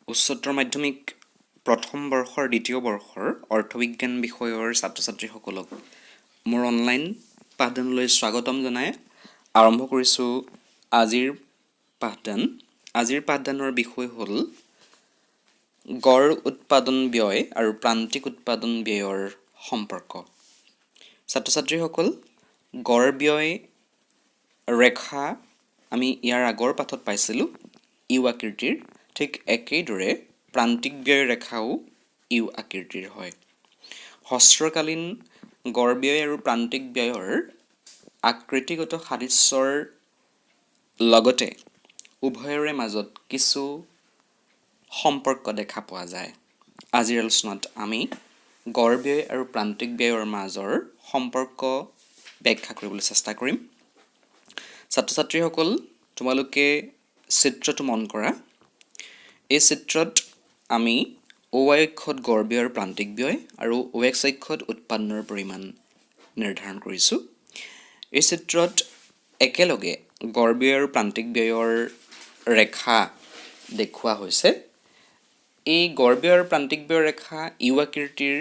উচ্চতৰ মাধ্যমিক প্ৰথম বৰ্ষৰ দ্বিতীয় বৰ্ষৰ অৰ্থবিজ্ঞান বিষয়ৰ ছাত্ৰ ছাত্ৰীসকলক মোৰ অনলাইন পাঠদানলৈ স্বাগতম জনাই আৰম্ভ কৰিছোঁ আজিৰ পাঠদান। আজিৰ পাঠদানৰ বিষয় হ'ল গড় উৎপাদন ব্যয় আৰু প্ৰান্তিক উৎপাদন ব্যয়ৰ সম্পৰ্ক। ছাত্ৰ ছাত্ৰীসকল, গড় ব্যয় ৰেখা আমি ইয়াৰ আগৰ পাঠত পাইছিলোঁ ইউ আকৃতিৰ, ঠিক একেদৰে প্ৰান্তিক ব্যয় ৰেখাও ইউ আকৃতিৰ হয়। হ্ৰস্বকালীন গড় ব্যয় আৰু প্ৰান্তিক ব্যয়ৰ আকৃতিগত সাদৃশ্যৰ লগতে উভয়ৰে মাজত কিছু সম্পৰ্ক দেখা পোৱা যায়। আজিৰ আলোচনাত আমি গড় ব্যয় আৰু প্ৰান্তিক ব্যয়ৰ মাজৰ সম্পৰ্ক ব্যাখ্যা কৰিবলৈ চেষ্টা কৰিম। ছাত্ৰ ছাত্ৰীসকল, তোমালোকে চিত্ৰটো মন কৰা। এই চিত্ৰত আমি OY অক্ষত গড় ব্যয় আৰু প্ৰান্তিক ব্যয় আৰু OX অক্ষত উৎপাদনৰ পৰিমাণ নিৰ্ধাৰণ কৰিছোঁ। এই চিত্ৰত একেলগে গড় ব্যয় আৰু প্ৰান্তিক ব্যয়ৰ ৰেখা দেখুওৱা হৈছে। এই গড় ব্যয় আৰু প্ৰান্তিক ব্যয়ৰ ৰেখা ইউ আকৃতিৰ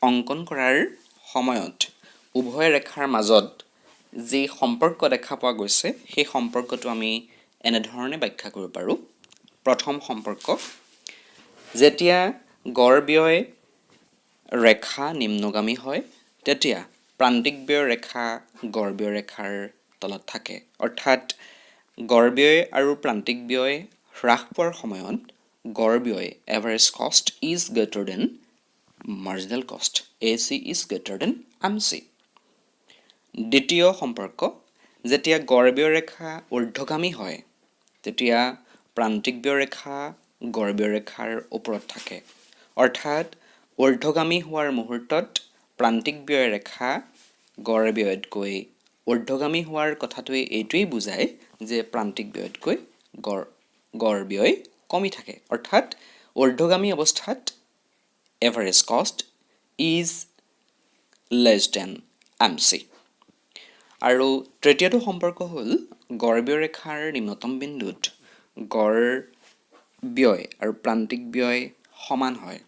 অংকন কৰাৰ সময়ত উভয় ৰেখাৰ মাজত যি সম্পৰ্ক দেখা পোৱা গৈছে সেই সম্পৰ্কটো আমি এনেধৰণে ব্যাখ্যা কৰিব পাৰোঁ। প্ৰথম সম্পৰ্ক, যেতিয়া গড় ব্যয় ৰেখা নিম্নগামী হয় তেতিয়া প্ৰান্তিক ব্যয় ৰেখা গড় ব্যয় ৰেখাৰ তলত থাকে। অৰ্থাৎ গড় ব্যয় আৰু প্ৰান্তিক ব্যয় হ্ৰাস পোৱাৰ সময়ত গড় ব্যয় এভাৰেজ কষ্ট ইজ গ্ৰেটাৰ দেন মাৰ্জিনেল কষ্ট, AC is greater than MC। দ্বিতীয় সম্পৰ্ক, যেতিয়া গড় ব্যয় ৰেখা ঊৰ্ধ্বগামী হয় তেতিয়া প্ৰান্তিক ব্যয় ৰেখা গড় ব্যয় ৰেখাৰ ওপৰত থাকে। অৰ্থাৎ ঊৰ্ধ্বগামী হোৱাৰ মুহূৰ্তত প্ৰান্তিক ব্যয় ৰেখা গড় ব্যয়তকৈ ঊৰ্ধ্বগামী হোৱাৰ কথাটোৱে এইটোৱেই বুজায় যে প্ৰান্তিক ব্যয়তকৈ গড় ব্যয় কমি থাকে। অৰ্থাৎ ঊৰ্ধ্বগামী অৱস্থাত এভাৰেজ কষ্ট ইজ লেছ দেন MC। আৰু তৃতীয়টো সম্পৰ্ক হ'ল গড় ব্যয় ৰেখাৰ নিম্নতম বিন্দুত গড় ব্যয় আৰু প্ৰান্তিক ব্যয় সমান হয়।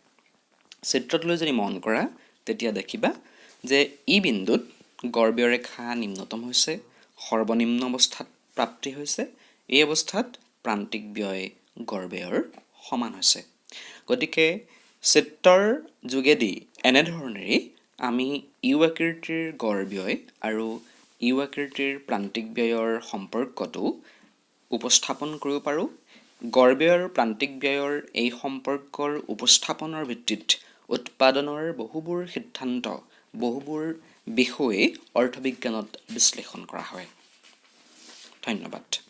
চিত্ৰটোলৈ যদি মন কৰা তেতিয়া দেখিবা যে ই বিন্দুত গড় ব্যয় ৰেখা নিম্নতম হৈছে, সৰ্বনিম্ন অৱস্থাত প্ৰাপ্তি হৈছে। এই অৱস্থাত প্ৰান্তিক ব্যয় গড় ব্যয়ৰ সমান হৈছে। গতিকে চিত্ৰৰ যোগেদি এনেধৰণেৰেই আমি ইউ আকৃতিৰ গড় ব্যয় আৰু ইউ আকৃতিৰ প্ৰান্তিক ব্যয়ৰ সম্পৰ্কটো উপস্থাপন কৰিব পাৰোঁ। গড় ব্যয় আৰু প্ৰান্তিক ব্যয়ৰ এই সম্পৰ্কৰ উপস্থাপনৰ ভিত্তিত উৎপাদনৰ বহুবোৰ সিদ্ধান্ত, বহুবোৰ বিষয়ে অৰ্থবিজ্ঞানত বিশ্লেষণ কৰা হয়। ধন্যবাদ।